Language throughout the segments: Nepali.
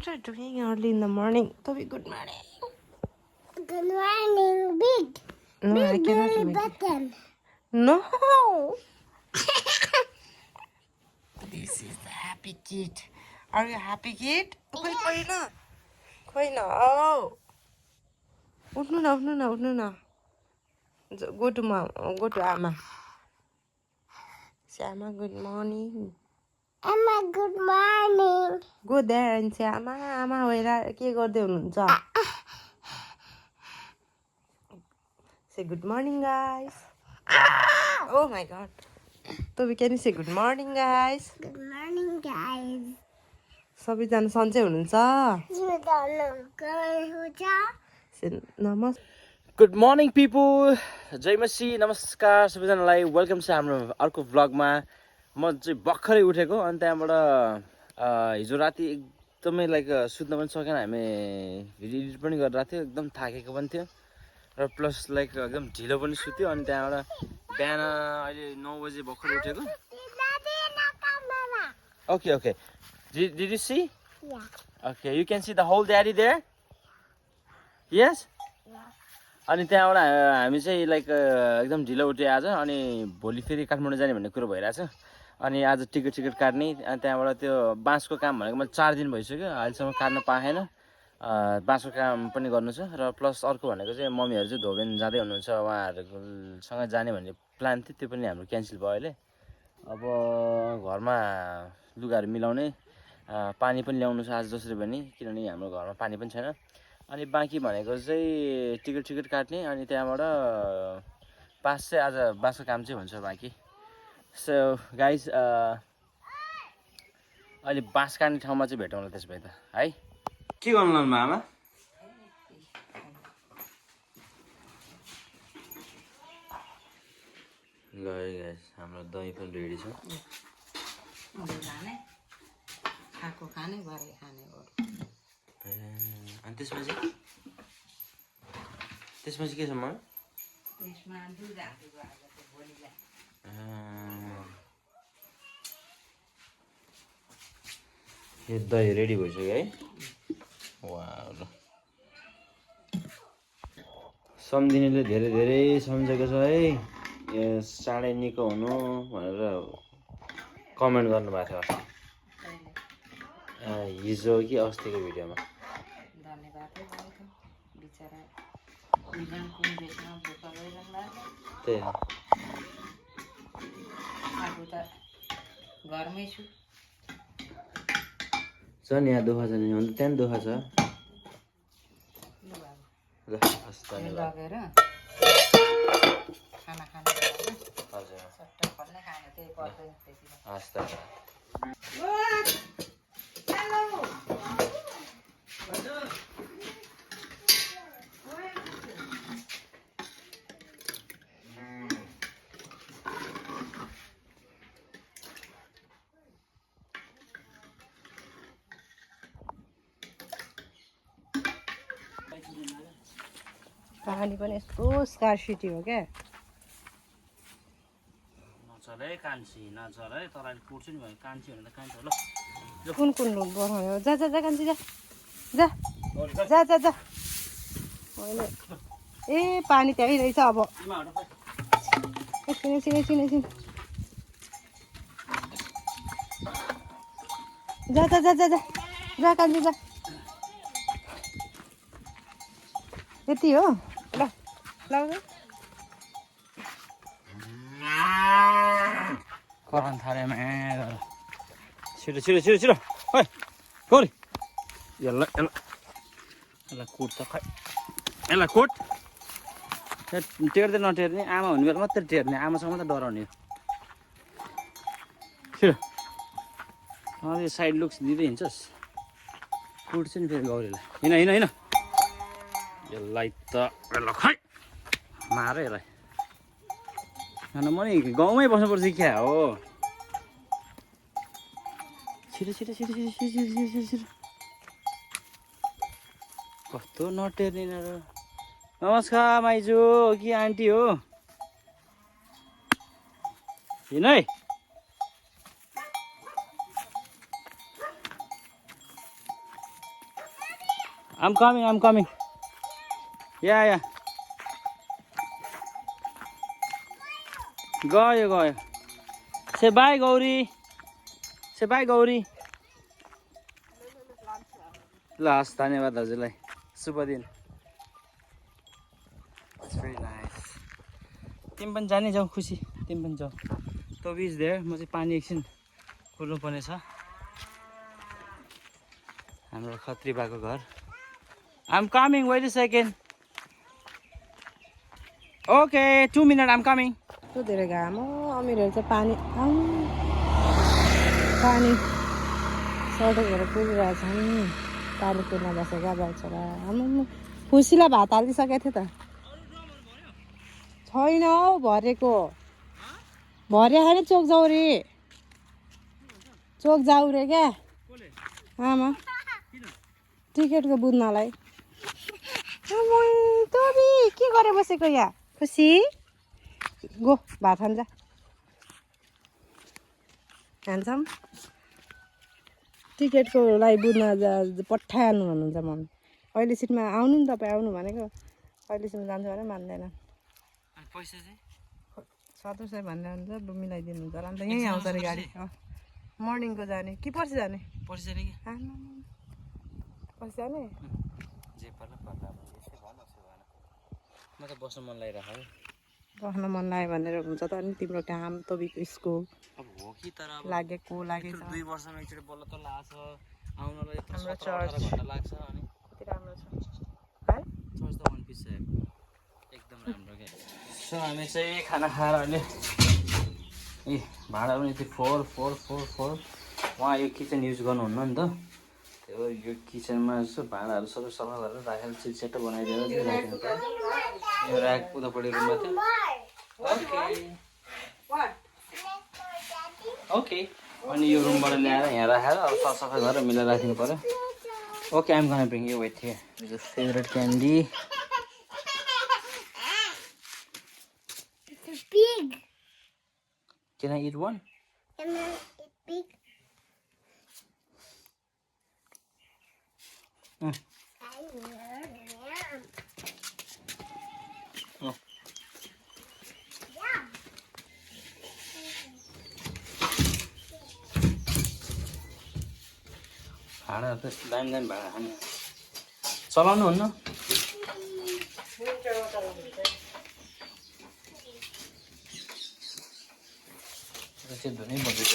What are you doing early in the morning? Toby, good morning. Good morning, big. No, big I cannot belly make it. button. No. This is the happy kid. Are you a happy kid? खोइ न औ उठ्नु न Go to mom. Go to Amma. Say Amma good morning. Emma, good morning. Go there and say Amma where के गर्दै हुनुहुन्छ? Say good morning guys. Oh my god. Toby, can you say good morning guys? Good morning, guys. सबैजना सन्चै हुनुहुन्छ? Say नमस्ते. गुड मर्निङ पिपुल जय मसी नमस्कार सबैजनालाई वेलकम छ हाम्रो अर्को भ्लगमा म चाहिँ भर्खरै उठेको अनि त्यहाँबाट हिजो राति एकदमै लाइक सुत्न पनि सकेन हामी भिडियो एडिट पनि गरिरहेको थियो एकदम थाकेको पनि थियो र प्लस लाइक एकदम ढिलो पनि सुत्यो अनि त्यहाँबाट बिहान अहिले 9 बजे भर्खर उठेको okay okay did you see okay you can see the whole daddy there yes अनि त्यहाँबाट हामी चाहिँ लाइक एकदम ढिलो उठ्यो आज अनि भोलि फेरि काठमाडौँ जाने भन्ने कुरो भइरहेछ अनि आज टिकट काट्ने अनि त्यहाँबाट त्यो बाँसको काम भनेको मैले 4 दिन भइसक्यो अहिलेसम्म काट्न पाएन बाँसको काम पनि गर्नु छ र प्लस अर्को भनेको चाहिँ मम्मीहरू चाहिँ धोबेन जाँदै हुनुहुन्छ उहाँहरूसँग जाने भन्ने प्लान थियो त्यो पनि हाम्रो क्यान्सल भयो अहिले अब घरमा लुगाहरू मिलाउने पानी पनि ल्याउनु छ आज जसरी पनि किनभने हाम्रो घरमा पानी पनि छैन अनि बाँकी भनेको चाहिँ टिकट काट्ने अनि त्यहाँबाट पास चाहिँ आज बाँसको काम चाहिँ हुन्छ बाँकी सो गाइज अहिले बाँस काट्ने ठाउँमा चाहिँ भेटौँला त्यसो भए त है के गर्नु लानु आमा ल गाइज हाम्रो दही पनि रेडी छ खाने भरे खाने अनि त्यसपछि के छ म त्यसमा दुध हालेको आज भोलिलाई यो दही रेडी भइसक्यो है वाह ल सम्झिनेले धेरै सम्झेको छ है यो चाँडै निको हुनु भनेर कमेन्ट गर्नुभएको थियो हिजो कि अस्तिको भिडियोमा त्यही घरमै छु छ नि यहाँ दुःख छ नि अन्त त्यहाँ दुःख छ ल हस् धन्यवाद लगेर खाना खानु हजुर सट्ट फल्ने खाना त्यही पर्दैन त्यति हस् धन्यवाद पानी पनि यस्तो स्कार्सिटी हो क्या नचल है कान्छी नचल है तँलाई कुट्छु नि भयो कान्छी भने त कान्छी हो ल कुन लुट बनाउने हो जा कान्छी जा होइन ए पानी त्यहीँ रहेछ अब एकछिन जा कान्छी जा यति हो ल करान थालेमा छिटो है कोरी यसलाई कुट त खै यसलाई कुट टेर्दै नटेर्ने आमा हुने बेला मात्रै टेर्ने आमासँग मात्रै डराउने छिटो यो साइड लुक्स दिँदै हिँड्छस् कुट्छु नि फेरि गौरीलाई हिँड यसलाई त यसलाई खै मार यसलाई अन्त म नि गाउँमै बस्नुपर्छ क्या हो छिटो कस्तो नटेर्ने नमस्कार माइजू कि आन्टी हो हिँड है I'm coming. Yeah. गयो. Say bye, Gauri. ल हस् धन्यवाद हजुरलाई शुभ दिन. It's very nice. तिमी पनि जाने जाऊ खुसी तिमी पनि जाऊ. Toby is there. म चाहिँ पानी एकछिन खोल्नु पर्ने छ. हाम्रो खत्री बाको घर. I'm coming, wait a second. Okay, 2 minutes, I'm coming. कस्तो धेरै घाम हो अमिरहरू चाहिँ पानी सडकहरू पुगिरहेछन् पानी कुर्न बसेका बालछोरा खुसीलाई भात हालिदिइसकेको थियो त छैन हौ भरेको भरे होइन चोक जाऊ रे क्या आमा टिकटको बुझ्नलाई तबी के गरे बसेको यहाँ खुसी गो भात खान्छ खान्छौँ टिकटको लागि बुझ्न पठाइहाल्नु भन्नुहुन्छ मम्मी अहिले सिटमा आउनु नि तपाईँ आउनु भनेको अहिले सिटमा जान्छ भने मान्दैन पैसा चाहिँ 1700 भनेर हुन्छ मिलाइदिनुहुन्छ होला अन्त यहीँ आउँछ अरे गाडी मर्निङको जाने कि पर्सि जाने पर्सि जाने कि पर्सि जाने जे पर्ला म त बस्न मन लागिरहेको है बस्न मन लाग्यो भनेर हुन्छ त अनि तिम्रो काम तबीको स्कुल अब हो कि तर अब लागेको 2 वर्षमा एकचोटि बल्ल त लाग्छ आउनलाई यत्रो हाम्रो 17 घन्टा लाग्छ अनि कति राम्रो छ है चर्च त वन पिस छ एकदम राम्रो के सो हामी चाहिँ खाना खाएर अहिले ए भाँडा पनि यति 4 उहाँ यो किचन युज गर्नुहुन्न नि त त्यो यो किचनमा जस्तो भाँडाहरू सबै सफा गरेर राखेर चिटसेटो बनाइदिएर राख्नु पर्यो यो राख उतापट्टि रुममा थियो ओके अनि यो रुमबाट ल्याएर यहाँ राखेर अब सफा गरेर मिलाएर राख्नु पर्यो ओके आइम गना bring you with here this is favourite candy Pig. Can I eat one? Can I eat pig? Mm. Oh. भाँडा त दामी भाँडा खाने चलाउनुहुन्न चाहिँ धुनै पर्छ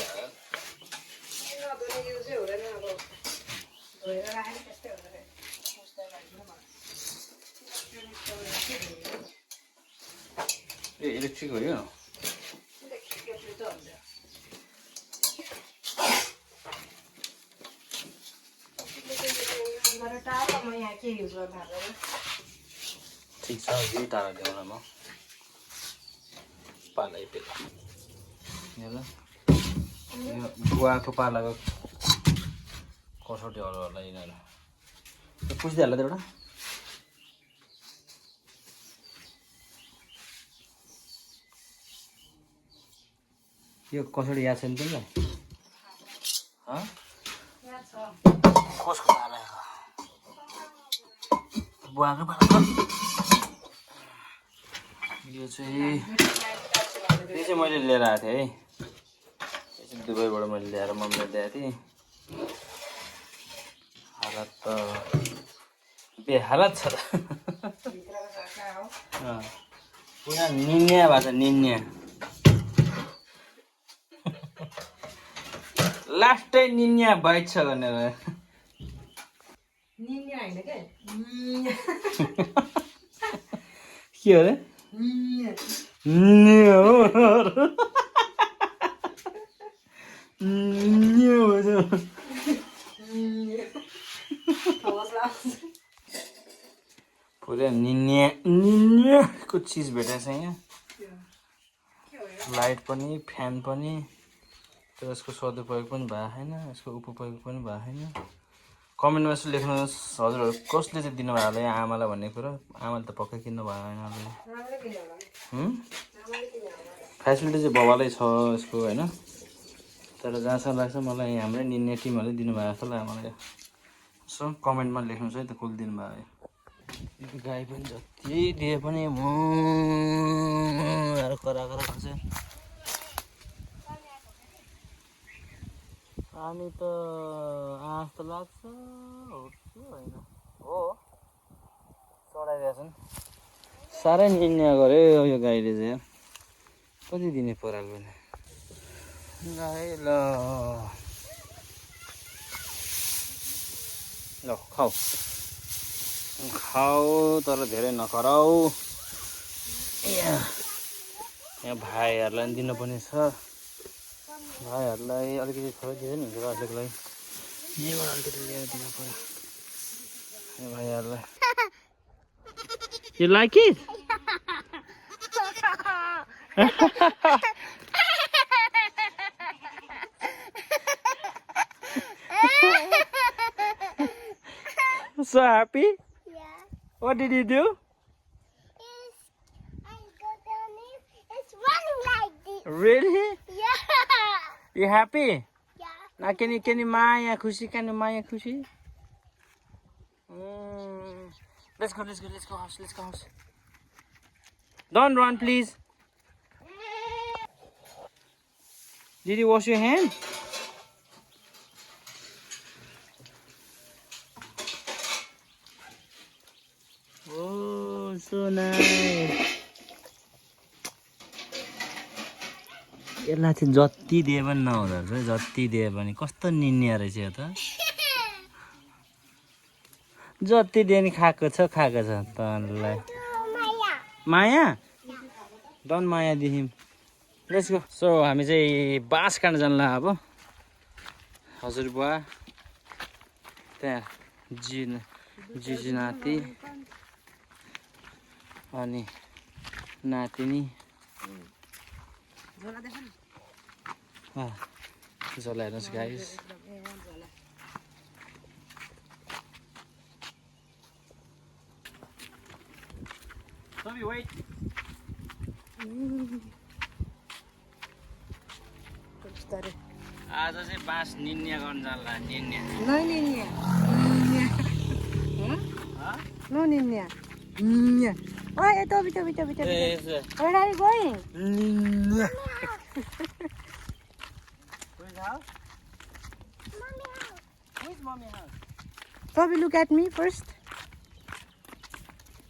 ए इलेक्ट्रिक हो यो ठिक छ यही टाढा ल्याउन म पालै पेला हेर यो गुवाको पालाको कसौटीहरू होला यिनीहरू पुछिदिइहाल्ला त एउटा यो कसौटी याद छैन तिमीलाई कसको पाला बुवाको पाला यो चाहिँ मैले लिएर आएको थिएँ है दुबईबाट मैले ल्याएर मम्मीले ल्याएको थिएँ हालत त बेहालत छ त पुरा निन्या भएको छ निन्या लास्टै निन्या बाइट छ भनेर के हो रे पुरा निन्याको चिज भेटेछ यहाँ लाइट पनि फ्यान पनि तर यसको सदुपयोग पनि भएको छैन यसको उपयोग पनि भएको छैन कमेन्टमा यसो लेख्नुहोस् हजुरहरू कसले चाहिँ दिनुभयो होला यहाँ आमालाई भन्ने कुरा आमाले त पक्कै किन्नु भएको होइन फेसिलिटी चाहिँ बबालै छ यसको होइन तर जहाँसम्म लाग्छ मलाई हाम्रै निन्ने टिमहरूले दिनुभएको जस्तो लाग्यो मलाई सो कमेन्टमा लेख्नुहोस् है त कसले दिनुभयो यो गाई पनि जति दिए पनि कराएर खान्छ पानी त आँस त लाग्छ हो कि होइन हो चढाइदिएछन् साह्रै निर्णय गर्यो यो गाईले चाहिँ कति दिने पराल पनि गाई ल ल खाऊ खाऊ तर धेरै नखराउ यहाँ भाइहरूलाई पनि दिनुपर्ने छ भाइहरूलाई अलिकति थोरै दिँदैन हुन्छ अलिकलाई यहीँबाट अलिकति ल्याएर दिनु पर्यो भाइहरूलाई You like it? So happy? Yeah. What did you do? I got down it. It's running like this. Really? Yeah. You happy? Yeah. Now can you Maya Kushi? Can you Maya Kushi? Let's go house. Don't run, please. Did you wash your hand? Oh, so nice. यसलाई चाहिँ जति दिए पनि नहुँदो रहेछ जति दिए पनि कस्तो निन्या रहेछ यो त जति दिए नि खाएको छ तँलाई माया डन माया दिहिम लेट्स गो सो हामी चाहिँ बाँस काट्न जान्ला अब हजुरबुवा त्यहाँ जिजु नाति अनि नातिनी झोला हेर्नुहोस् गाइस Tommy, wait. आज चाहिँ बाँस निन्या गर्न जाला निन्या No ninya. No ninya. Oh, Toby. Where are you going? निन्या Where's house? Mommy house. Where's mommy house? Toby, look at me first.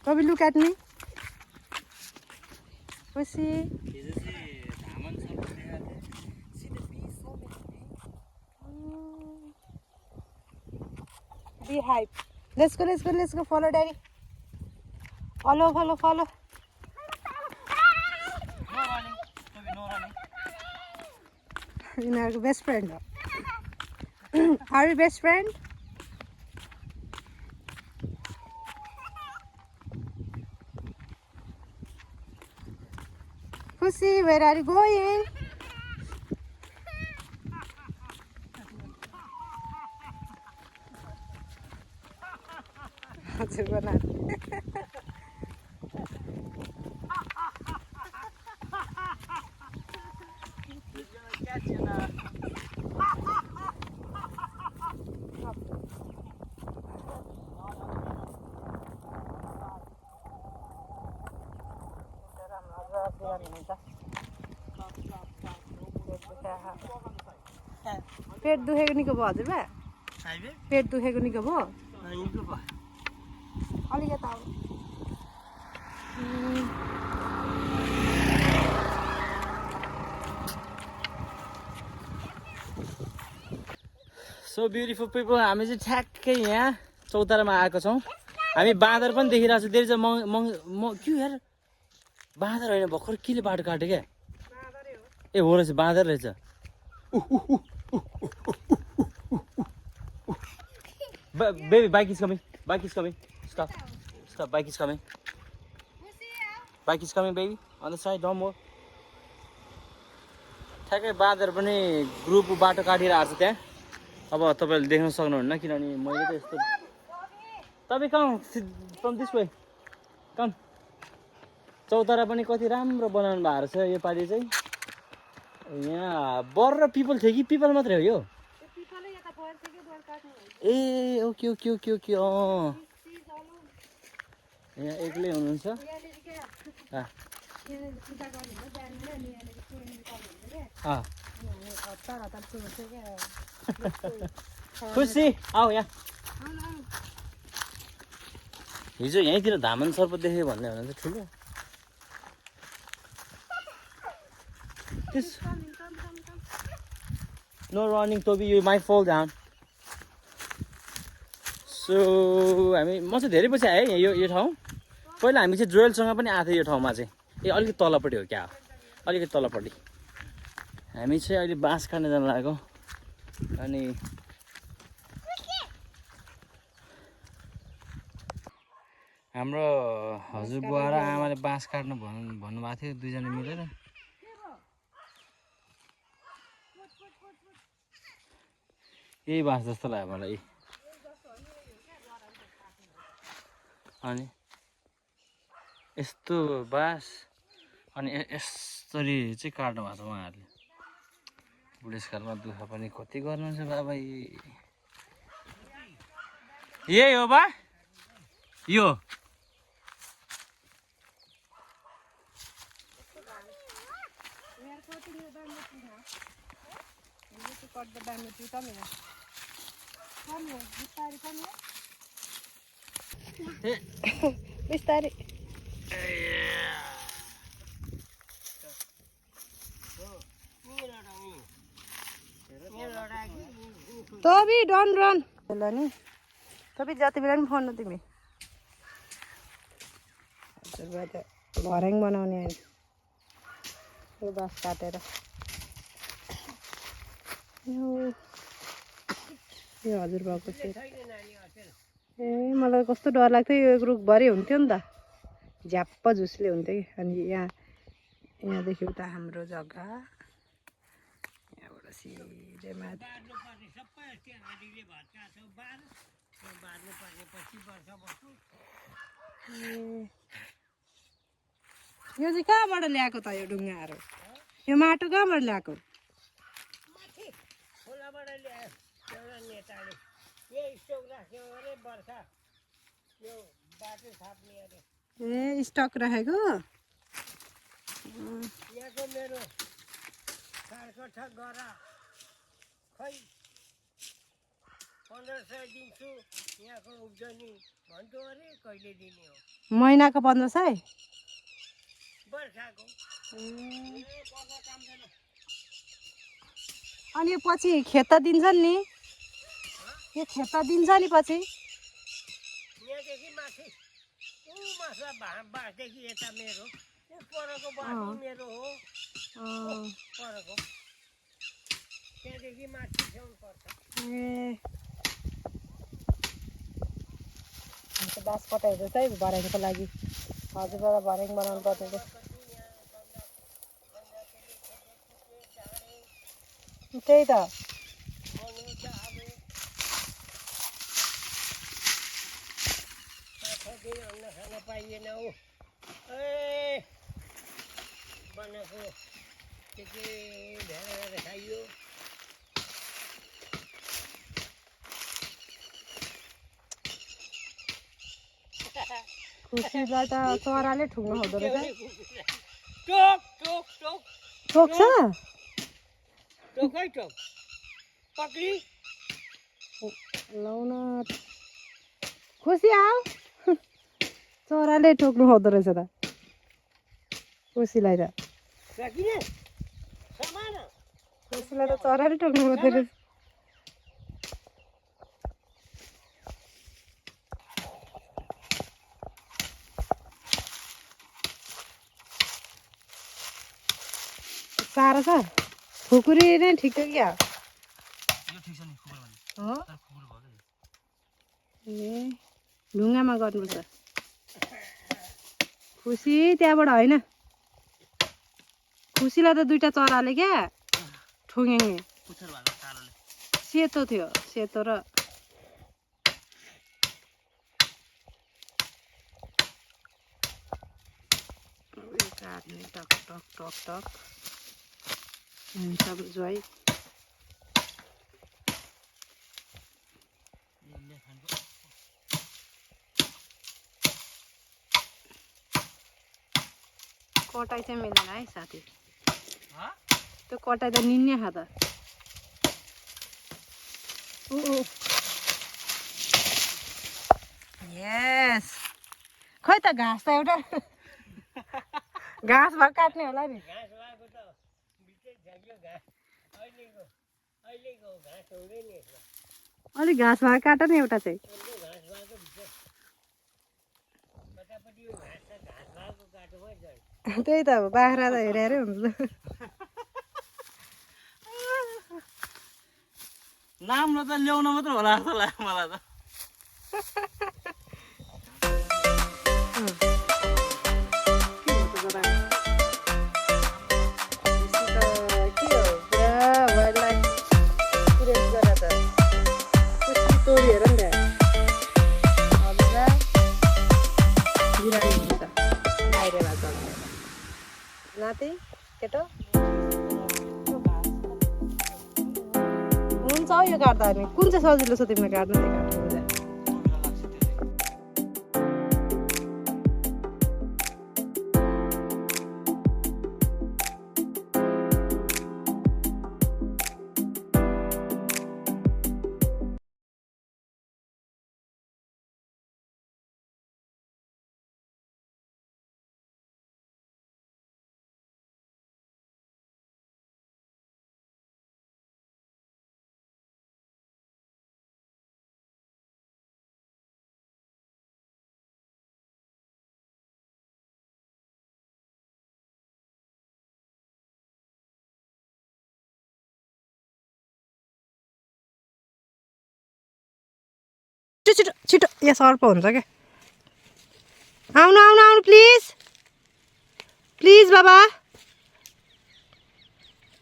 Toby, look at me. Pussy. हिजो चाहिँ धामन सब देखाएको थिएँ See the bees, so many bees. Be hype. Let's go. Follow daddy. Follow. No running. Tommy, no running. You know, best friend. Are you best friend? Pussy, where are you going? हजुरको नाति He's gonna catch you now. पेट दुखेको निको भयो हजुरबा पेट दुखेको निको भयो अलिक यता अब सो ब्युटिफुल पिपल हामी चाहिँ ठ्याक्कै यहाँ चौतारामा आएको छौँ हामी बाँदर पनि देखिरहेको छ धेरै चाहिँ के यार बाँदर होइन भर्खर केले बाटो काट्यो क्या ए हो रहेछ बाँदर रहेछ Baby, bike is coming. Stop, bike is coming. Bike is coming, baby. On the side, don't move. ठ्याक्कै बाँदर पनि ग्रुप बाटो काटिरहेको छ त्यहाँ अब तपाईँहरूले देख्न सक्नुहुन्न किनभने मैले त यस्तो तपाईँ कहाँ फ्रम दिस वे कम चौतारा पनि कति राम्रो बनाउनु भएको रहेछ योपालि चाहिँ यहाँ बर र पिपल थियो कि पिपल मात्रै हो यो ए ओके ओके ओके ओके यहाँ एक्लै हुनुहुन्छ खुसी आऊ यहाँ हिजो यहीँतिर धामन सर्प देख्यो भन्ने हुनुहुन्छ ठुलो no running Toby you might fall down so हामी म चाहिँ धेरै पछि आएँ यो ठाउँ पहिला हामी चाहिँ जोएलसँग पनि आएको थियो यो ठाउँमा चाहिँ अलिकति तलपट्टि हो क्या अलिकति तलपट्टि हामी चाहिँ अहिले बाँस काट्न जान लागेको अनि हाम्रो हजुरबुवा र आमाले बाँस काट्नु भन्नुभएको थियो दुईजना मिलेर यही बाँस जस्तो लाग्यो मलाई अनि यस्तो बाँस अनि यसरी चाहिँ काट्नु भएको छ उहाँहरूले बुढेसकालमा दुःख पनि कति गर्नुहुन्छ बाबा यही हो बा यो बिस्तारै तबी डन रन ल नि तबी जति बेला पनि फोन तिमी हजुरबा त भर्याङ बनाउने होइन यो बाँस काटेर यो हजुरबाको चाहिँ ए मलाई कस्तो डर लाग्थ्यो यो रुखभरि हुन्थ्यो नि त झ्याप्प झुसले हुन्थ्यो कि अनि यहाँदेखि उता हाम्रो जग्गा यहाँबाट सिधै माथि यो चाहिँ कहाँबाट ल्याएको त यो ढुङ्गाहरू यो माटो कहाँबाट ल्याएको ए स्टक राखेको मेरो कार्कठ गरा खै 1500 दिन्छु यहाँको उब्जनी भन्छु अरे कहिले दिने हो महिनाको 1500 बर्खाको अनि यो पछि खेत दिन्छन् नि यो खेत दिन्छ नि पछि यहाँदेखि माथि माछा बाँसदेखि यता मेरो परको बाटो मेरो हो परको त्यहाँदेखि माथि ल्याउनु पर्छ ए बाँस कटाइहरू चाहिँ भर्याङको लागि हजुरबाट भर्याङ बनाउनु पर्ने त्यही त खान पाइएन हौ ए बनाएको के भेडाएर खाइयो खुसीलाई त चराले ठुङ्नु हुँदो रहेछ टोक टोक टोक ठोक्छ टोकै टोक पक्री लौ न खुसी आऊ चराले ठोक्नु हुँदो रहेछ त खुसीलाई त सकिने समान खुसीलाई त चराले ठोक्नु हुँदो रहेछ साह्रो छ खुकुरी नै ठिक छ क्या ए ढुङ्गामा गर्नुपर्छ खुसी त्यहाँबाट होइन खुसीलाई त दुईटा चराले क्या ठुङ्गे सेतो थियो सेतो र काट्ने टक टक टक टक हुन्छ ज्वाई कटाइ चाहिँ मिलेन है साथी त्यो कटाइ त निन्ने खा त यस खै त घाँस त एउटा घाँस भए काट्ने होला नि घाँस भएको त बिचै झ्याग्यो घाँस अहिलेको घाँस हुँदैन यसमा अलिक घाँस भए काट नि एउटा चाहिँ घाँस भएको भित्र कतापट्टि यो घाँस त घाँस भएको काटोमै जान्छ त्यही त अब बाख्रा त हेरे हेरे हुन्छ नाम त ल्याउन मात्र होला जस्तो लाग्यो मलाई त नाति केटो हुन्छ हौ यो काट्दा नि कुन चाहिँ सजिलो छ तिमीले काट्नु त्यो काट्नु छिटो छिटो यहाँ सर्प हुन्छ क्या आउनु आउनु आउनु प्लिज प्लिज बाबा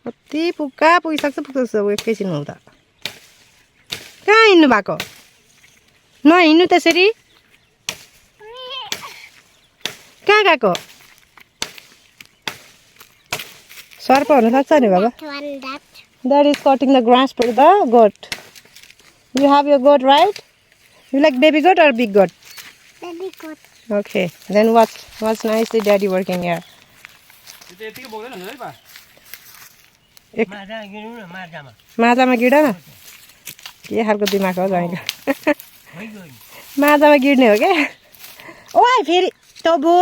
कति पुगिसक्छ एकैछिन हुँदा कहाँ हिँड्नु भएको नहिँड्नु त्यसरी कहाँ गएको सर्प हुनसक्छ नि बाबा that is cutting the grass for the goat you have your goat right You like baby goat or big goat? Baby goat. Okay, then what's nicely daddy working here? माछा गिर्नु न माछामा गिर्न न के खालको दिमाग हो जाइको माछामा गिर्ने हो क्या ओए फेरि तबु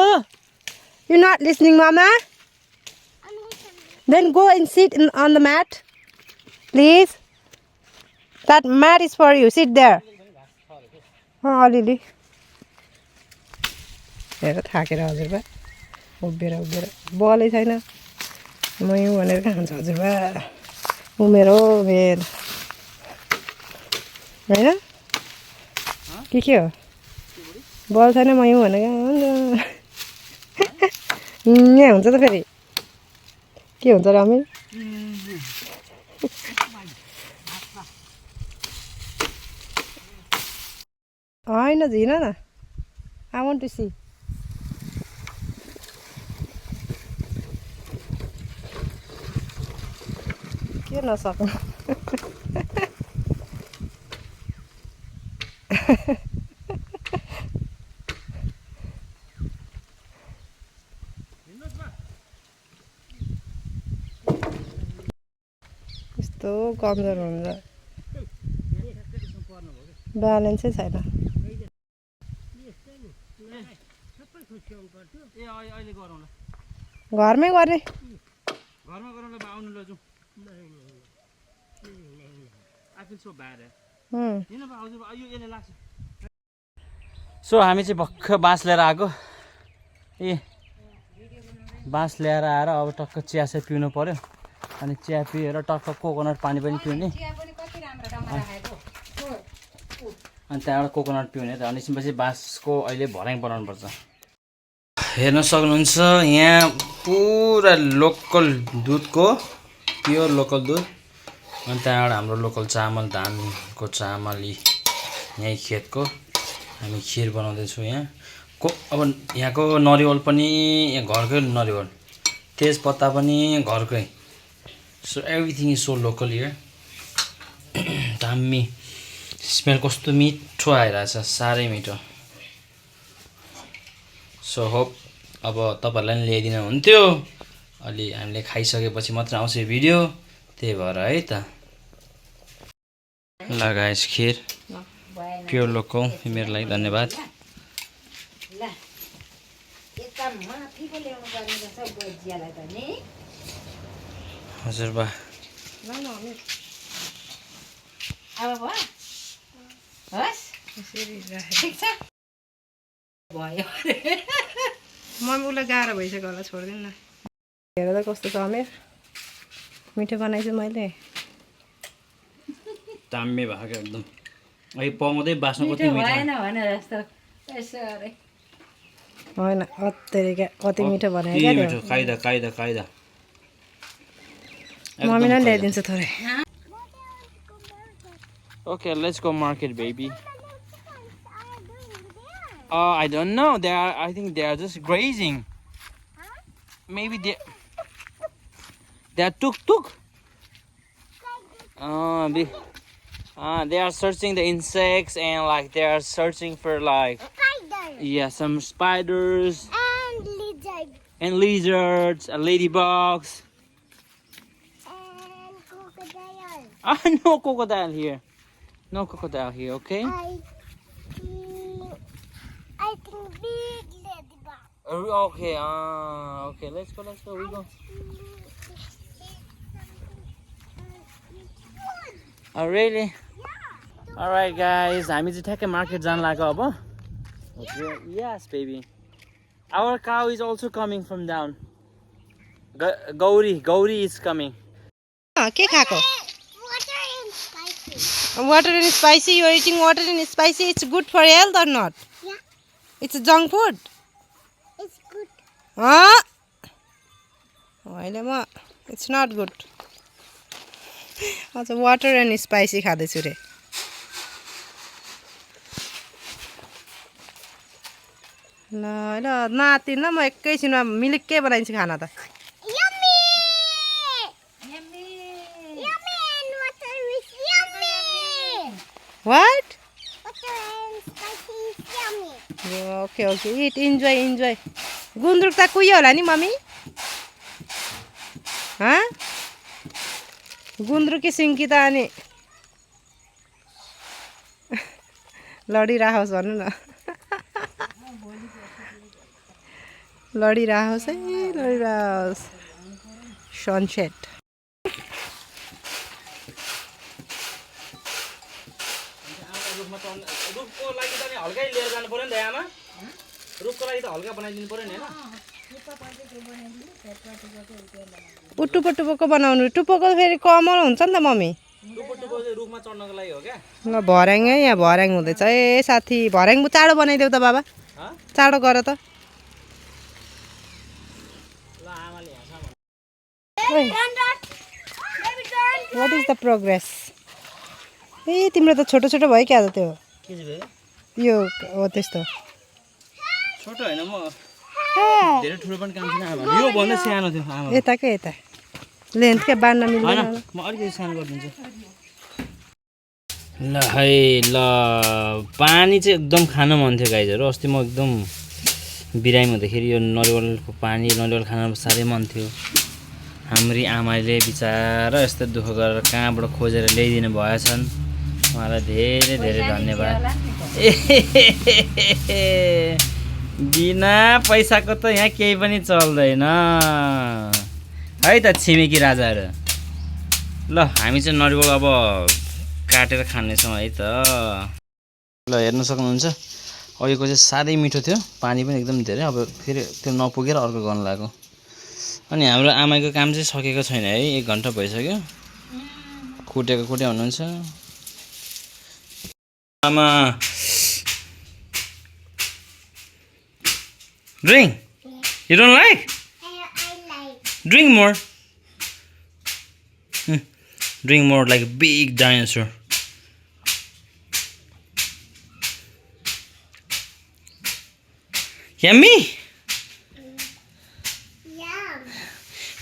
You not listening mama? Then go and sit on the mat. Please. That mat is for you. Sit there. अलिअलि हेर थाकेर हजुरबा उभिएर बलै छैन म यो भनेर खान्छ हजुरबा उमेर हो उमेर होइन के हो बल छैन म यो भनेको यहाँ हुन्छ त फेरि के हुन्छ रमी होइन झिन न आई वान्ट टु सी के नसक्नु यस्तो कमजोर हुन्छ ब्यालेन्सै छैन घरमै गर्ने सो हामी चाहिँ भर्खर बाँस लिएर आएको ए बाँस ल्याएर आएर अब टक्क चिया चाहिँ पिउनु पर्यो अनि चिया पिएर टक्क कोकोनट पानी पनि पिउने अनि त्यहाँबाट कोकोनट पिउने त अनि त्यसपछि बाँसको अहिले भर्याङ बनाउनुपर्छ हेर्न सक्नुहुन्छ यहाँ पुरा लोकल दुधको प्योर लोकल दुध अनि त्यहाँबाट हाम्रो लोकल चामल धानको चामल यहीँ खेतको हामी खिर बनाउँदैछौँ यहाँ अब यहाँको नरिवल पनि यहाँ घरकै नरिवल तेजपत्ता पनि घरकै so everything is so local here दामी स्मेल कस्तो मिठो आइरहेछ साह्रै मिठो सो होप अब तपाईँहरूलाई पनि ल्याइदिनु हुन्थ्यो अलि हामीले खाइसकेपछि मात्र आउँछ यो भिडियो त्यही भएर है त ल गाइस खिर प्योर लोकल मेरो लागि धन्यवाद हजुर बा मम्मी उसलाई गाह्रो भइसक्यो होला छोडिदिनु न हेर त कस्तो छ अमेर मिठो बनाइछु मैले दामी भएको एकदम अहिले पाउँदै बाँच्नु कति मिठो होइन कति मिठो बनायो कति क्या मिठो काइदा काइदा काइदा मम्मी नै ल्याइदिन्छु थोरै Okay, let's go market, baby. I don't know. I think they are just grazing. Maybe they are tuk. They are searching the insects and like they are searching for like some spiders And lizard. and lizards and ladybugs. And crocodile. No crocodile here. No crocodile here. Okay. I think big ladybug. Okay. Okay. Let's go. We go. Oh really? Alright guys, हामी चाहिँ ठ्याक्कै मार्केट जान लाग्यो अब. Okay. Yes baby. Our cow is also coming from down. Gauri is coming. के खाएको Water and spicy. water and spicy you are eating water and spicy it's good for health or not Yeah, it's junk food it's good. होइन म it's not good अच्छा water and spicy खाँदैछु रे ल नाति ल म एकैछिनमा मिलिक्कै बनाइदिन्छु खाना त Yummy! Yummy and water is yummy. what Water and spicy is yummy. Okay it enjoy गुन्द्रुक त कुहियो होला नि मम्मी गुन्द्रुकी सिन्की त अनि लडिराहोस् भन्नु न लडिराहोस् है लडिराहोस् सनसेट रुखको लागि त नि हल्कै लिएर जानु पर्यो नि त आमा रुखको लागि त हल्का बनाइदिनु पर्यो नि हैन टुप्पो बनाउनु टुप्पोको फेरि कमल हुन्छ नि त मम्मी टुप्पो चाहिँ रुखमा चढ्नको लागि हो क्या ल भर्याङ यहाँ भर्याङ हुँदैछ ए साथी भर्याङ चाँडो बनाइदेऊ त बाबा चाँडो गर त ल आमाले यहाँ वाट इज द प्रोग्रेस ए तिम्रो त छोटो भयो क्या त त्यो के चाहिँ भयो यो हो त्यस्तो छोटो हैन म धेरै ठुलो पनि काम छैन आमा यो भन्दा सानो थियो आमा यताकै यता लेन्थ के बाँड्न हैन मिल्दैन म अलिकति सानो गरिदिन्छु ल है ल पानी चाहिँ एकदम खान मन थियो गाइजहरू अस्ति म एकदम बिरामी हुँदाखेरि यो नरिवलको पानी नरिवल खान साह्रै मन थियो हाम्री आमाले बिचारा यस्तो दुःख गरेर कहाँबाट खोजेर ल्याइदिनु भएछन् उहाँलाई धेरै धेरै धन्यवाद बिना पैसाको त यहाँ केही पनि चल्दैन है त छिमेकी राजाहरू ल हामी चाहिँ नरिवल अब काटेर खानेछौँ है त ल हेर्न सक्नुहुन्छ अहिलेको चाहिँ साह्रै मिठो थियो पानी पनि एकदम धेरै अब फेरि त्यो नपुगेर अर्को गर्नु लाग्यो अनि हाम्रो आमाको काम चाहिँ सकेको छैन है 1 घन्टा भइसक्यो कुटे हुनुहुन्छ आमा drink you don't like I like. drink more drink more like a big dinosaur yummy Yum.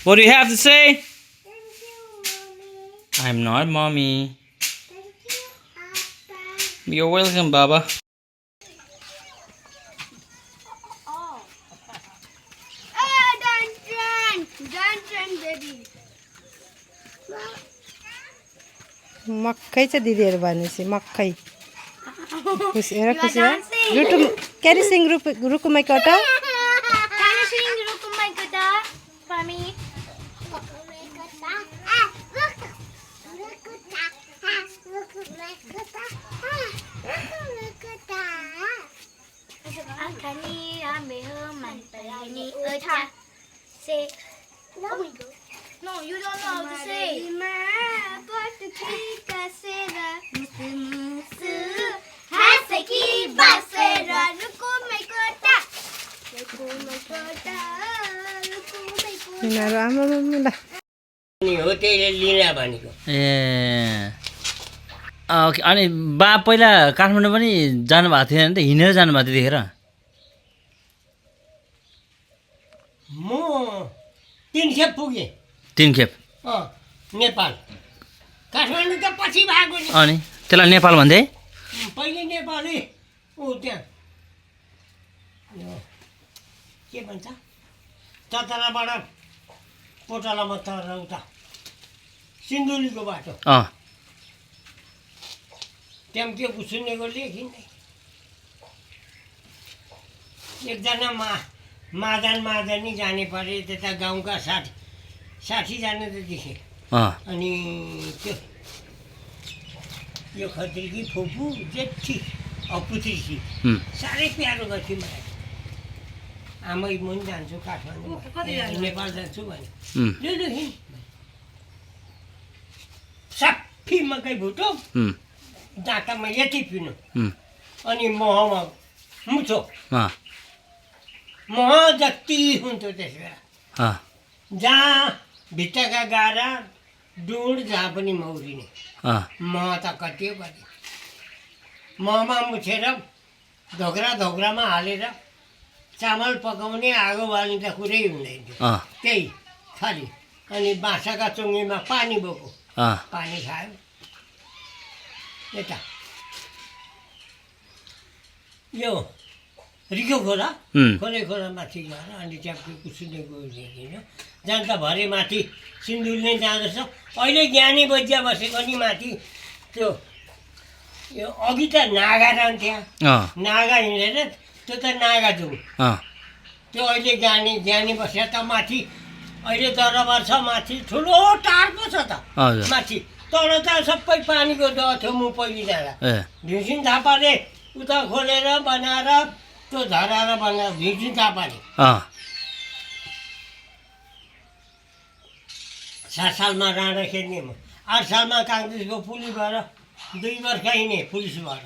what do you have to say Thank you, mommy. I'm not mommy Thank you, Papa. you're welcome baba मक्खै छ दिदीहरू भनेपछि मक्खै खुसी हेर खुसी हो रुटु क्यारी सिङ रुकुमै कटा Can you sing Rukumaikota for me? Akani ameho mantani ota. Say. Oh my God. No, you don't know how to say. Ma, but the kika sera musu hasaki basera Rukumaikota. Rukumaikota. Rukumaikota. यिनीहरू आमा ल नि हो त्यही लिन भनेको ए ओके अनि बा पहिला काठमाडौँ पनि जानुभएको थिएन नि त हिँडेर जानुभएको थियो देखेर म 3 खेप पुगेँ 3 खेप नेपाल काठमाडौँ त पछि भएको नि अनि त्यसलाई नेपाल भन्थे पहिले नेपाली ऊ त्यहाँ यो के भन्छ चतराबाट पोटलामा तरेर उता सिन्धुलीको बाटो अँ त्यहाँ के सुनेको लेखिँदै एकजना महाजनी जाने परे त्यता गाउँका 60जना त देखेँ अँ अनि त्यो यो खत्रीकी फुपू जेठी पुत्री साह्रै प्यारो गर्थ्यो मलाई आमै म पनि जान्छु काठमाडौँ नेपाल जान्छु भने लु हिँड सबै मकै भुटो दाँतामा यति पिनु अनि महमा मुछो मह जति हुन्थ्यो त्यस बेला जहाँ भित्ताका गारा डुँड जहाँ पनि मौरिने मह त कति हो कति महमा मुछेर धोक्रामा हालेर चामल पकाउने आगो बाल्ने त कुरै हुँदैन थियो त्यही खालि अनि बाँसाका चुङ्गीमा पानी बोको पानी खायो यता यो रिको खोला खोला माथि गएर अनि त्यहाँ कुसुनेको देखियो जान त भरे माथि सिन्धुली नै जाँदैछ अहिले ज्ञानी बजिया बसेको नि माथि त्यो यो अघि त नागा जान्थ्यो नागा हिँडेर त्यो त नागा जाउँ त्यो अहिले ज्ञानी बस्या त माथि अहिले दरबार छ माथि ठुलो टार पो छ त माथि तर त सबै पानीको दह थियो म पहिले जाँदा भिउसिन थापाले उता खोलेर बनाएर त्यो झराएर बनाएर भिउसिन थापाले 7 सालमा राणा खेल्ने म 8 सालमा काङ्ग्रेसको पुलिस भएर 2 वर्ष हिँडेँ पुलिस भएर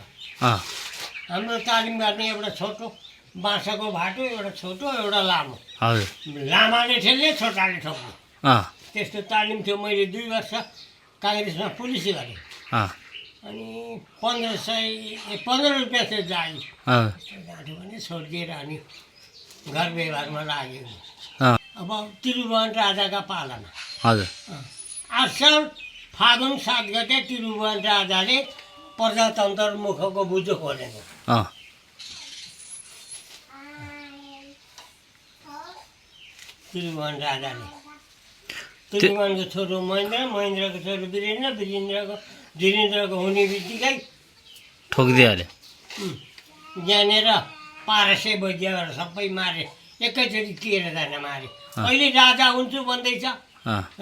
हाम्रो तालिम गर्ने एउटा छोटो बाँसको भाटो एउटा छोटो एउटा लामो लामाले ठेल्ने छोटाले ठोक्ने त्यस्तो तालिम थियो मैले 2 वर्ष काङ्ग्रेसमा पुलिस गरेँ अनि 15 रुपियाँ चाहिँ जाली जाँथ्यो भने छोडिदिएर अनि घर व्यवहारमा लाग्यो अब त्रिभुवन राजाका पालामा 8 साल फागुन 7 गते त्रिभुवन राजाले प्रजातन्त्र मुखको बुझो खोलेको त्रिभुवन राजाले त्रिभुवनको छोरो महेन्द्रको छोरो वीरेन्द्रको हुने बित्तिकै ठोकिदिइहाल्यो यहाँनिर 1200 बजिएर सबै मारे एकैचोटि 13जना मारे अहिले राजा हुन्छु भन्दैछ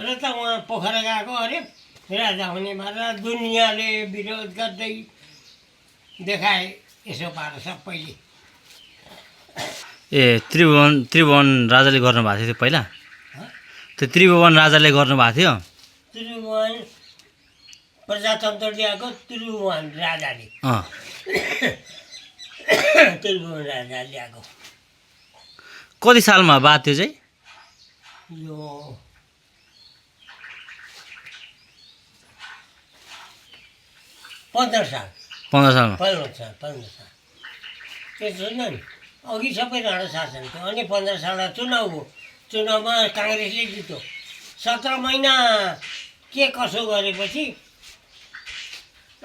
र त उहाँ पोखरा गएको अरे राजा हुने भएर दुनियाँले विरोध गर्दै देखाए यसो पार सबैले ए त्रिभुवन राजाले गर्नुभएको थियो पहिला त्यो त्रिभुवन राजाले गर्नुभएको थियो त्रिभुवन प्रजातन्त्र ल्याएको त्रिभुवन राजाले त्रिभुवन राजा ल्याएको कति सालमा बाद त्यो चाहिँ यो 15 साल 15 सालमा 15 साल त्यसो नि अघि सबै राणा शासन थियो अनि 15 सालमा चुनाउ हो चुनावमा काङ्ग्रेसले जित्यो 17 महिना के कसो गरेपछि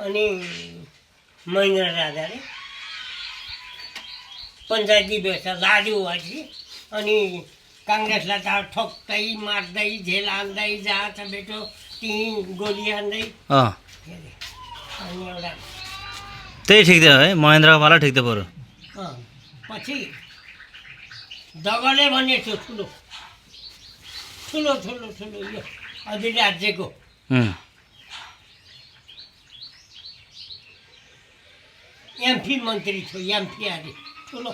अनि महेन्द्र राजाले पञ्चायती व्यवस्था लाग्यो भएपछि अनि काङ्ग्रेसलाई त ठोक्दै मार्दै झेल हान्दै जहाँ छ बेटो त्यहीँ गोली हान्दै अनि एउटा त्यही ठिक थियो है महेन्द्रको पाला ठिक थियो बरु पछि दगले भन्ने थियो ठुलो ठुलो ठुलो ठुलो यो अधिराज्यको एमपी मन्त्री थियो एमपी अरे ठुलो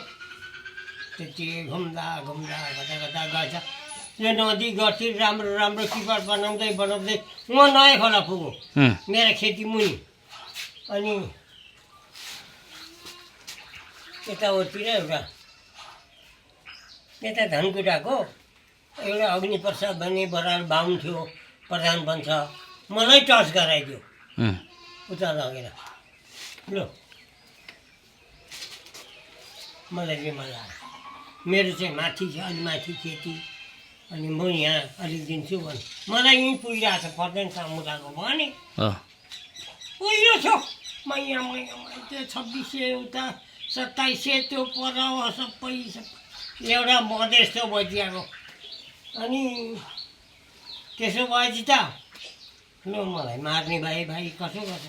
त्यति घुम्दा घुम्दा घटा घटा गएछ यो नदी गर्थी राम्रो राम्रो किपर बनाउँदै बनाउँदै म नयाँ खोला पुगो मेरो खेती मुनि अनि यताउतिर एउटा यता धनकुटाको एउटा अग्निप्रसाद भन्ने बराल बाहुन थियो प्रधान बन्छ मलाई टच गराइदियो उता लगेर ल मलाई चाहिँ मजा आयो मेरो चाहिँ माथि छ अलि माथि खेती अनि म यहाँ अलिक दिन्छु भने मलाई यहीँ पुगिरहेको छ पर्दैन समुदायको भने पुग्यो छ मैया त्यो 2600 उता 2700 त्यो पर सबै एउटा मधेस थियो बजिएको अनि त्यसो भएपछि त ल मलाई मार्ने भाइ कसो गर्छ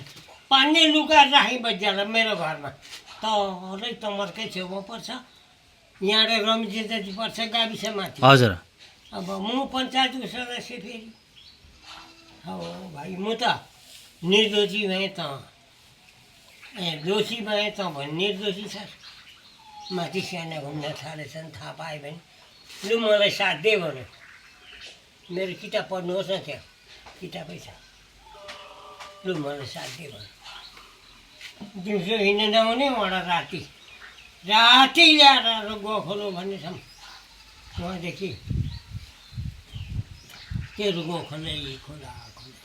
पानी लुकाएर राखेँ बजिहाल्छ मेरो घरमा तरै तमर्कै छेउमा पर्छ यहाँबाट रमिजे जति पर्छ गाविस माथि हजुर अब म पञ्चायतको सदस्य फेरि हो भाइ म त निर्दोषी भएँ त दोषी भएँ त भने निर्दोषी छ माथि साना घुम्न थालेछन् थाहा पायो भने लु मलाई साथ दे भन्यो मेरो किताब पढ्नुहोस् न त्यहाँ किताबै छ लु मलाई साथ दे भन्यो दिउँसो हिँड्न नआउने उहाँबाट राति ल्याएर गोखोलो भन्नेछौँ उहाँदेखि त्यो गोखोलै खोला खोला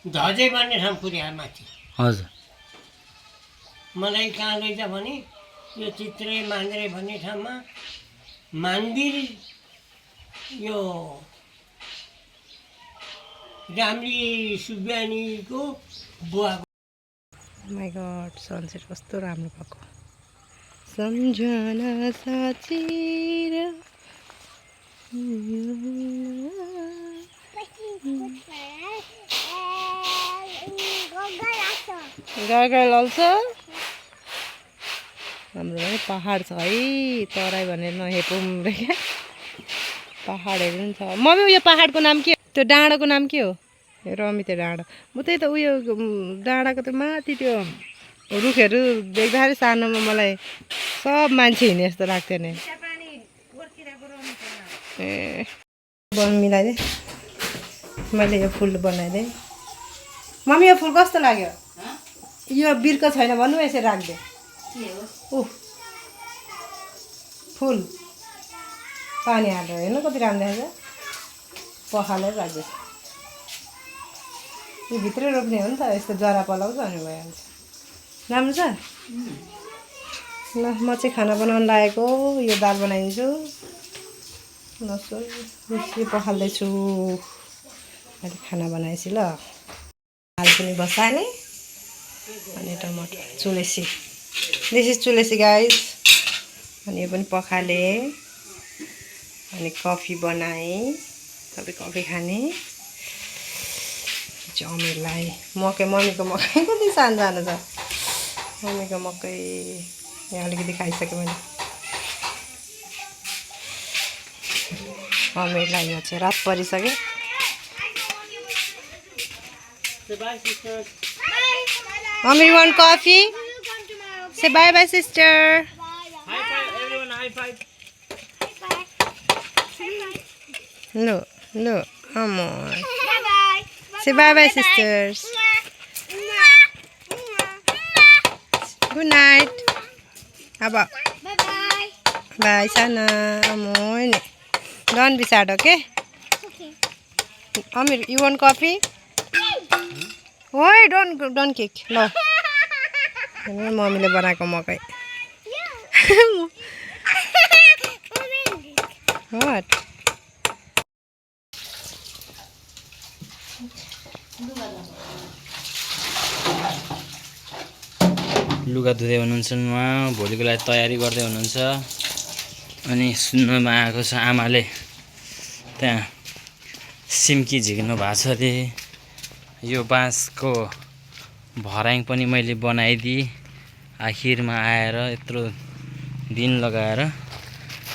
धजे भन्ने ठाउँ पुर्यायो माथि हजुर मलाई कहाँ लैजा भने यो चित्रे मान्द्रे भन्ने ठाउँमा मान्दिर यो राम्री सुब्यानीको बुवाको माई गॉड सनसेट कस्तो राम्रो भएको सम्झना साँचेर गागा लल्छ हाम्रो है पहाड छ है तराई भनेर नहेपौँ रे क्या पहाडहरू पनि छ मम्मी यो पहाडको नाम के हो त्यो डाँडाको नाम के हो रमिते डाँडा म त्यही त उयो डाँडाको त माथि त्यो रुखहरू देख्दाखेरि सानोमा मलाई सब मान्छे हिँड्ने जस्तो लाग्थ्यो नि ए मिलाइदिएँ मैले यो फुल बनाइदिएँ मम्मी यो फुल कस्तो लाग्यो यो बिर्को छैन भन्नु यसरी राखिदिएँ फुल पानी हालेर हेर्नु कति राम्रो देख्छ पखालेर राख्दैछ यो भित्रै रोप्ने हो नि त यस्तो जरा पलाउँछ अनि भइहाल्छ राम्रो छ ल म चाहिँ खाना बनाउनु लागेको यो दाल बनाइदिन्छु लसु यो पखाल्दैछु अहिले खाना बनाएपछि ल दाल पनि बसाले अनि टमाटर चुलेसी दिस इज चुलेसी गाइस अनि यो पनि पखालेँ अनि कफी बनाएँ तपाईँ कफी खाने अमिरलाई मकै मम्मीको मकै कति सानो सानो छ मम्मीको मकै यहाँ अलिकति खाइसकेँ मैले अमिरलाई यो चाहिँ रात परिसक्यो Mommy, you want coffee? Say bye bye, sister. High five, everyone, high five. Look, come on. Bye-bye. Say bye bye, sisters. Good night. Aba. Bye-bye. Bye, Sana. Amoy. Don't be sad, okay? Okay. Amir, you want coffee? Oi, don't kick. No. मम्मीले बनाएको मकै What? लुगा धुँदै हुनुहुन्छ उहाँ भोलिको लागि तयारी गर्दै हुनुहुन्छ अनि सुन्नमा आएको छ आमाले त्यहाँ सिम्की झिक्नु भएको छ अरे यो बाँसको भर्याङ पनि मैले बनाइदिएँ आखिरमा आएर यत्रो दिन लगाएर।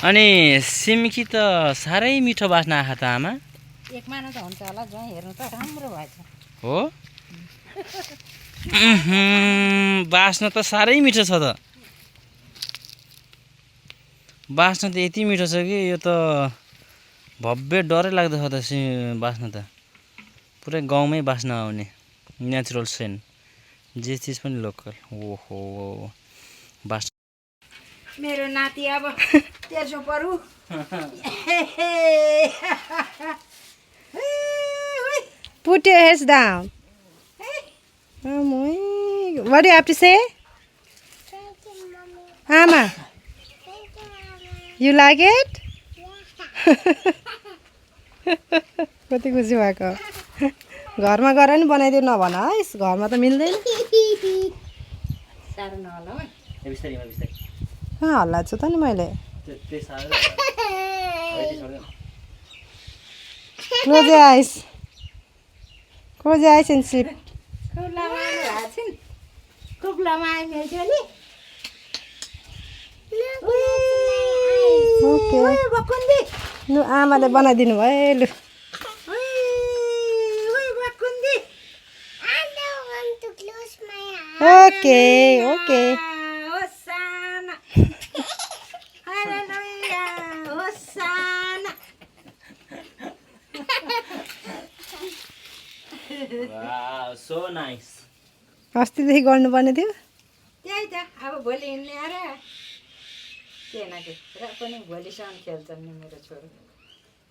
अनि सिन्की त साह्रै मिठो बास्ना आएको त आमा। एक महिना त हुन्छ होला ज्वाइँ हेर्नु त राम्रो भएछ। हो बास्ना त साह्रै मिठो छ त। बास्ना त यति मिठो छ कि यो त भव्य डरै लाग्दछ त बास्ना त। पुरै गाउँमै बास्ना आउने नेचुरल सेन्ट, जे चिज पनि लोकल। ओहो बास्ना मेरो नाति अब तेर्सो परू। Put your heads down. What do you have to say? Thank you, Mommy. Ama, Thank you, Mama. you like it? कति खुसी भएको। घरमा गएर नि बनाइदिउ नभन है, घरमा त मिल्दैन। साह्रो नहोला है। बिस्तारै बिस्तारै कहाँ हल्ला छु त नि मैले। त्यति साह्रो Close your eyes. Close your eyes and sleep. Okay. लु आमाले बनाइदिनु भयो लु। I don't want to close my eyes. Okay okay. So nice. अस्तिदेखि गर्नुपर्ने थियो। त्यही त अब भोलि हिँड्ने आएर के न के र पनि भोलिसम्म खेल्छन् नि मेरो छोरो।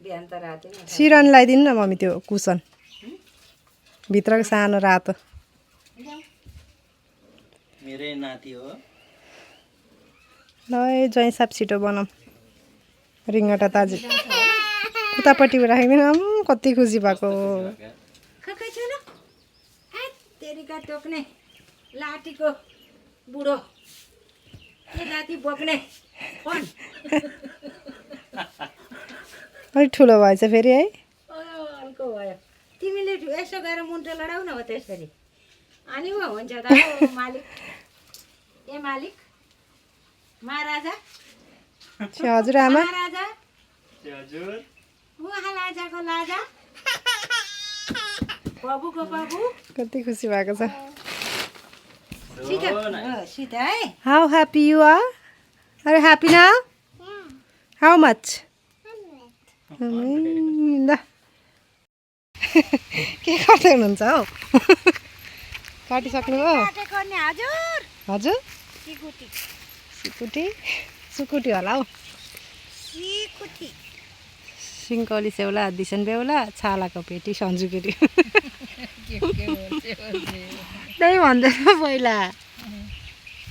बिहान त राति नै सिरन लगाइदिनु न मम्मी त्यो कुसन भित्रको सानो रातो। मेरै नाति हो। ल ज्वाइँ साप छिटो बनाऊँ। रिङ्गटा ताजी उतापट्टि राखिदिनु। कति खुसी भएको। खै छु न तेरिका टोक्ने लाठीको बुढो के जाति बोक्ने कोन अलिक ठुलो भएछ फेरि है। हल्को भयो। तिमीले यसो गएर मुन्टो लडाउ न हो त्यसरी अनि हो हुन्छ त हो मालिक। ए मालिक महाराजा हजुर आमा। महाराजा हजुर उहाँ लाजाको लाजा बाबुको बाबु कति खुसी भएको छ। सीता है। How happy you are? Are you happy now? How much? ल के गर्दै हुनुहुन्छ हौ? काटिसक्नुभयो? काटेको नि हजुर हजुर सिकुटी सिकुटी सुकुटी होला हौ। सिकुटी सिङ्कौली सेउला दिसन बेहुला छालाको पेटी सन्जु केटी त्यही भन्दैन पहिला।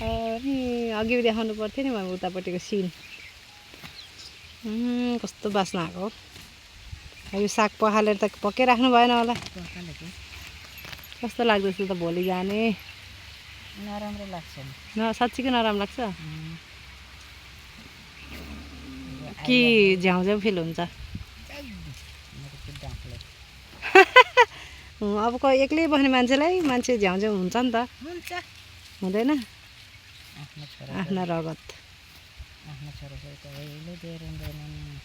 अनि अघि देखाउनु पर्थ्यो नि मैले उतापट्टिको सिन। कस्तो बास्ना आएको। यो साग पखालेर त पक्कै राख्नु भएन होला। कस्तो लाग्दैछ त भोलि जाने। नराम्रो लाग्छ नि। साँच्चीकै नराम्रो लाग्छ कि झ्याउ झ्याउ फिल हुन्छ। अब एक्लै बस्ने मान्छेलाई मान्छे झ्याउ झ्याउ हुन्छ नि त। हुन्छ हुँदैन आफ्नो छोरा आफ्ना रगत। आफ्नो छोराछोरी त अहिले दिएर हुँदैन नि।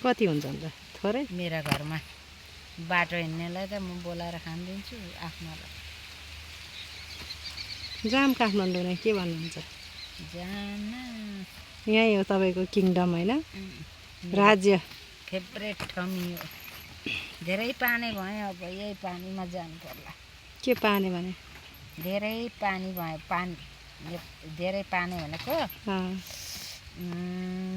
कति हुन्छ अन्त थोरै। मेरा घरमा बाटो हिँड्नेलाई त म बोलाएर खानिदिन्छु आफ्नोलाई। जाम काठमाडौँ नै के भन्नुहुन्छ? जान यहीँ हो तपाईँको किङडम होइन? राज्य फेभरेट ठाउँ यो। धेरै पानी भयो अब यही पानीमा जानु पर्ला। के पानी भने? धेरै पानी भयो। धेरै पानी भनेको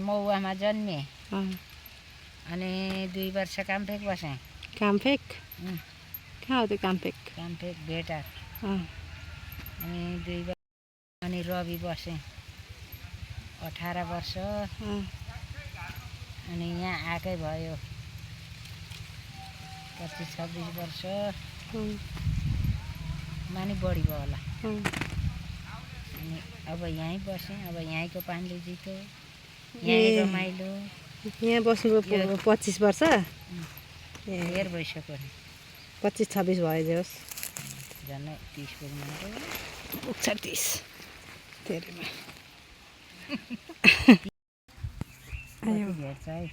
मौवामा जन्मेँ अनि 2 वर्ष कामफेक बसेँ। कामफेक कहाँ हो त्यो कामफेक? कामफेक भेटा अनि 2 वर्ष अनि रवि बसेँ 18 वर्ष अनि यहाँ आएकै भयो 25-26 वर्ष मानि बढी भयो होला। अनि अब यहीँ बसेँ। अब यहीँको पानीले जितो यहीँ रमाइलो। यहाँ बस्नुभयो 25 वर्ष। धेर भइसक्यो नि। 25-26 भयो जे होस् झन्डै 30 पुग्नु पुग्छ 30 तेरेमा आयो भेट्छ है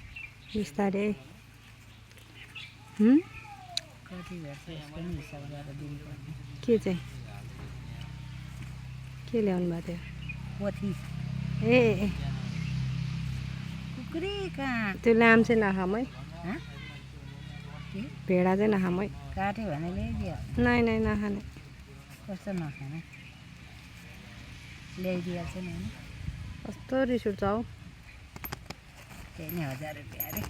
बिस्तारै कति भेट्छ यसको नि हिसाब गरेर दिनुपर्ने के चाहिँ के ल्याउनु भएको थियो पोथी ए कुकुरी कहाँ त्यो लाम चाहिँ नखाम है हँ? भेडा चाहिँ नखाम है काट्यो भने ल्याइदियो नै नै नखाने कस्तो नखाने ल्याइदिइहाल्छ नि होइन कस्तो रिस उठ्छ हौ त्यही नि 1000 रुपियाँ अरे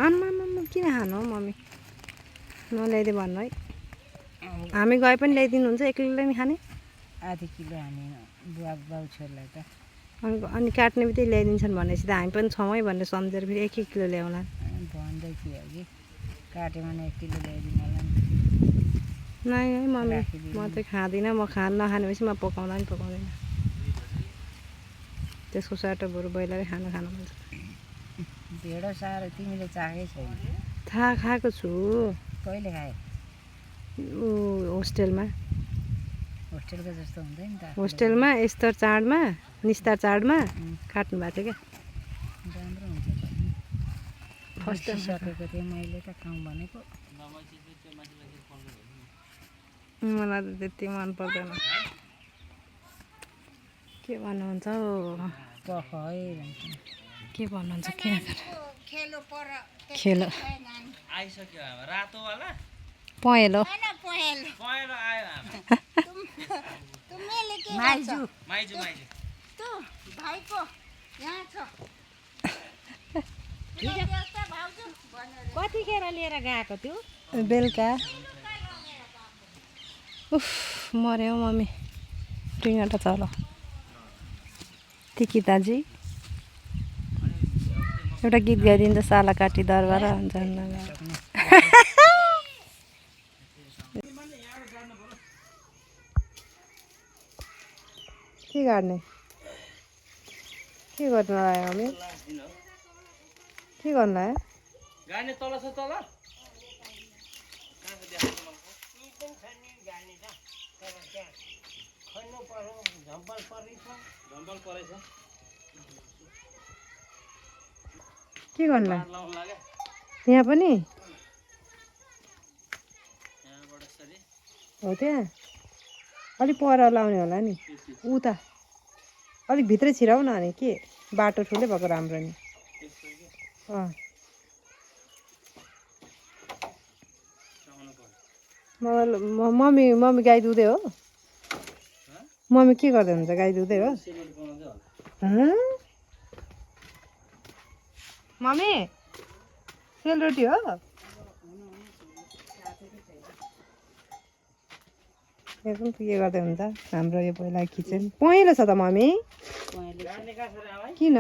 आम्मामा किन खानु हौ मम्मी नल्याइदिए भन्नु है हामी गए पनि ल्याइदिनुहुन्छ एक्लै नि खाने आधी किलो हामी बुवा बाउ छोरीलाई त अनि काट्ने बित्तिकै ल्याइदिन्छन् भनेपछि त हामी पनि छौँ है भनेर सम्झेर फेरि 1-1 किलो ल्याउला भन्दै थियो कि काट्यो भने 1 किलो ल्याइदिनु होला नि नै है मम्मी म चाहिँ खाँदिनँ म नखानेपछि म पकाउँदा नि पकाउँदैन त्यसको सट्टा बरु ब्रोइलरै खानु मन छ भेडो साह्रो तिमीले चाखेकै छैन थाहा खाएको छु कहिले खायो होस्टेलमा होस्टेलको जस्तो हुँदैन त होस्टेलमा यस्तर चाडमा निस्तार चाडमा काट्नु भएको थियो क्या राम्रो हुन्छ फर्स्ट सकेको थिएँ मैले त खाउँ भनेको मलाई त त्यति मन पर्दैन के भन्नुहुन्छ हौ पख है के भन्नुहुन्छ किन खेलो आइसक्यो रातोवाला पहेँलो पहेँलो आयो माइजू माइजू माइजू कतिखेर लिएर गएको त्यो बेलुका उफ मऱ्यो हौ मम्मी टुइङटा चलो तिकी दाजी एउटा गीत गाइदिन्छ साला काटी दरबार जान्न के गर्ने के गर्नु आयो मम्मी के गर्नु आयो गाड्ने तल छ तल झम्पल परेछ के गर्नु लाउनु लाग्यो यहाँ पनि यहाँबाट यसरी हो त्यहाँ अलिक पर लाउने होला नि उता अलिक भित्रै छिराउ न अनि के बाटो ठुलै भएको राम्रो नि अँ मम्मी गाई दुधे हो मम्मी के गर्दै हुन्छ गाई दुधे हो मम्मी सेलरोटी हो के गर्दै हुन्छ हाम्रो यो पहिला किचन पहेँलो छ त मम्मी किन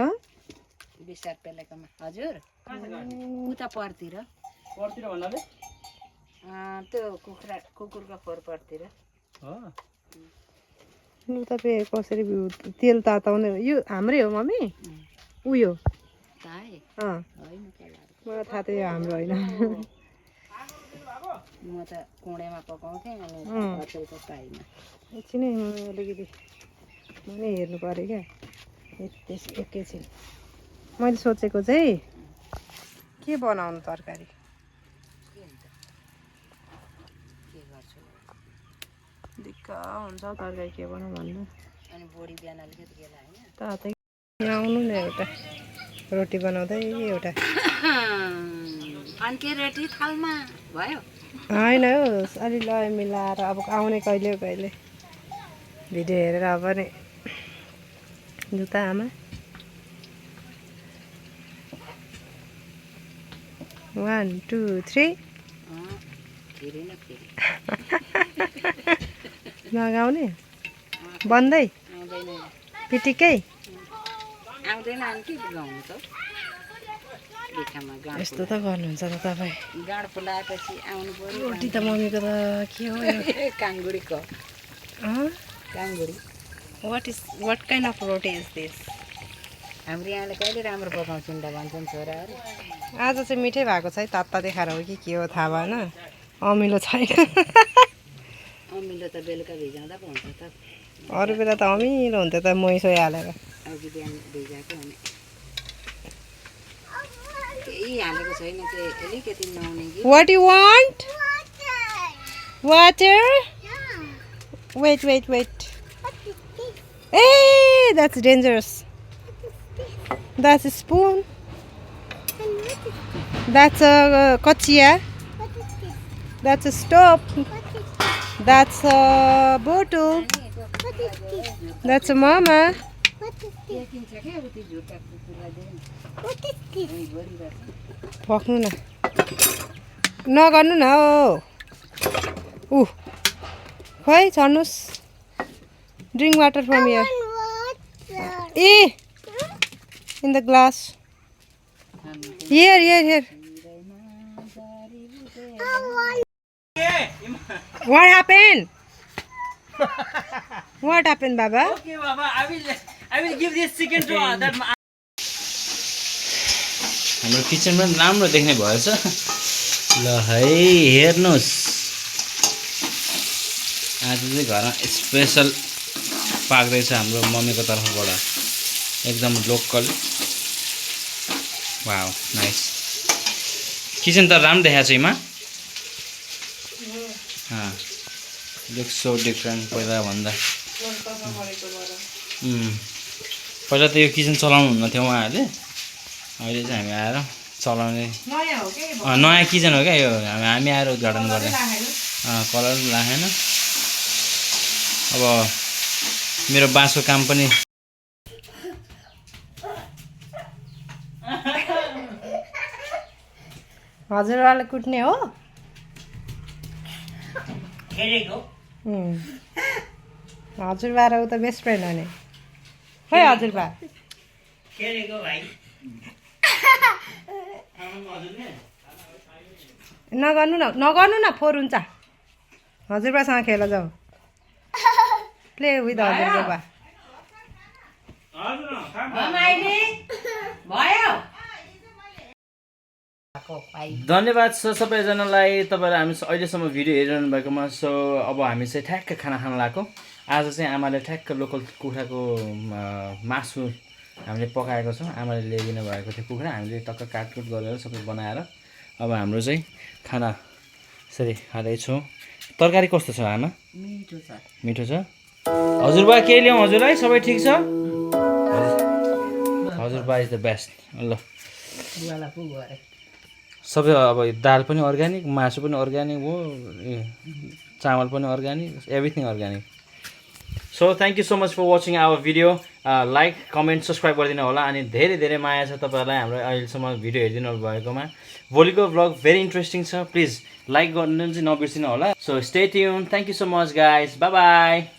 20 पेलेकोमा हजुर उता परतिर परतिर भन्नाले त्यो कुकुरको खोर परतिर लु तपाईँ कसरी तेल ताताउने यो हाम्रै हो मम्मी उयो अँ मलाई थाहा थियो हाम्रो होइन म त कुँडेमा पकाउँथेँ अनि होटेलको पाइमा एकछिनै अलिकति म नै हेर्नु पऱ्यो क्या एकैछिन मैले सोचेको चाहिँ के बनाउनु तरकारी दिक्क हुन्छ तरकारी के बनाऊ भन्नु अनि बोडी बिहान अलिकति गेला होइन तातै आउनु न एउटा रोटी बनाउँदै एउटा अनि के रोटी थालमा भयो होइन हौ अलि लय मिलाएर अब आउने कहिले कहिले भिडियो हेरेर अब नि जुत्ता आमा 1 2 3 फेरि न फेरि नगाउने बन्दै आउँदैन पिटिकै आउँदैन अनि के गाउनु त बिखामा गाँड यस्तो त गर्नुहुन्छ त तपाईँ गाँड फुलाएपछि आउनु पर्यो रोटी त मम्मीको त के हो यो काङ्गुडीको काङ्गुडी what kind of roti is this हाम्रो यहाँले कहिले राम्रो पकाउँछन् त भन्छन् छोराहरू आज चाहिँ मिठै भएको छ है तात्ता देखाएर हो कि के हो थाहा भएन अमिलो छैन अमिलो त बेलुका भिजाउँदा पो हुन्छ त अरू बेला त अमिलो हुन्छ त मोइसो हालेर अघि बिहान भिजाएको भने केही हालेको छैन त्यो अलिकति नुहाउने कि what you want water Yeah. Wait a that's dangerous that's a spoon And what is this? That's a kachiya What is this? That's a stove What is this? That's a bottle What is this? That's a mama What is this? किन्छ क्या उति झुटा कुकुरलाई दिएर What is this? गरिरहेको पक्नु न नगर्नु न हो ऊ खोइ छर्नुहोस् drink water from here And water. A in the glass here I want What happened? What happened, Baba? Okay, Baba, I will give this chicken to that. हाम्रो किचन पनि राम्रो देख्ने भएछ ल है हेर्नुहोस् आज चाहिँ घरमा स्पेसल पाक्दैछ हाम्रो मम्मीको तर्फबाट एकदम लोकल वाउ नाइस किचन त राम्रो देखाएको छ इमा लुक्स सो डिफ्रेन्ट पहिला भन्दा पहिला त यो किचन चलाउनु हुन्न थियो उहाँहरूले अहिले चाहिँ हामी आएर चलाउने नयाँ किचन हो क्या यो हामी आएर उद्घाटन गर्ने कलर लागेन अब मेरो बाँसको काम पनि हजुरबाले कुट्ने हो खेलेको हजुरबा र ऊ त बेस्ट फ्रेन्ड हो नि खै हजुरबा खेलेको भाइ नगर्नु न फोहोर हुन्छ हजुरबासँग खेल जाऊ प्ले विथ हजुरबा भयो धन्यवाद छ सबैजनालाई तपाईँहरू हामी अहिलेसम्म भिडियो हेरिरहनु भएकोमा सो अब हामी चाहिँ ठ्याक्क खाना खान लाग्छौँ आज चाहिँ आमाले ठ्याक्क लोकल कुखुराको मासु हामीले पकाएको छौँ आमाले ल्याइदिनु भएको थियो कुखुरा हामीले टक्क काटकुट गरेर सबै बनाएर अब हाम्रो चाहिँ खाना यसरी खाँदैछौँ तरकारी कस्तो छ आमा मिठो छ हजुरबा के ल्याउँ हजुरलाई सबै ठिक छ हजुरबा इज द बेस्ट ल सबै अब दाल पनि अर्ग्यानिक मासु पनि अर्ग्यानिक हो चामल पनि organic everything organic so thank you so much for watching our video like comment subscribe गरिदिनु होला अनि धेरै धेरै माया छ तपाईँहरूलाई हाम्रो अहिलेसम्म भिडियो हेरिदिनु भएकोमा भोलिको भ्लग भेरी इन्ट्रेस्टिङ छ प्लिज लाइक गर्नु चाहिँ नबिर्सिनु होला so stay tune thank you so much guys by by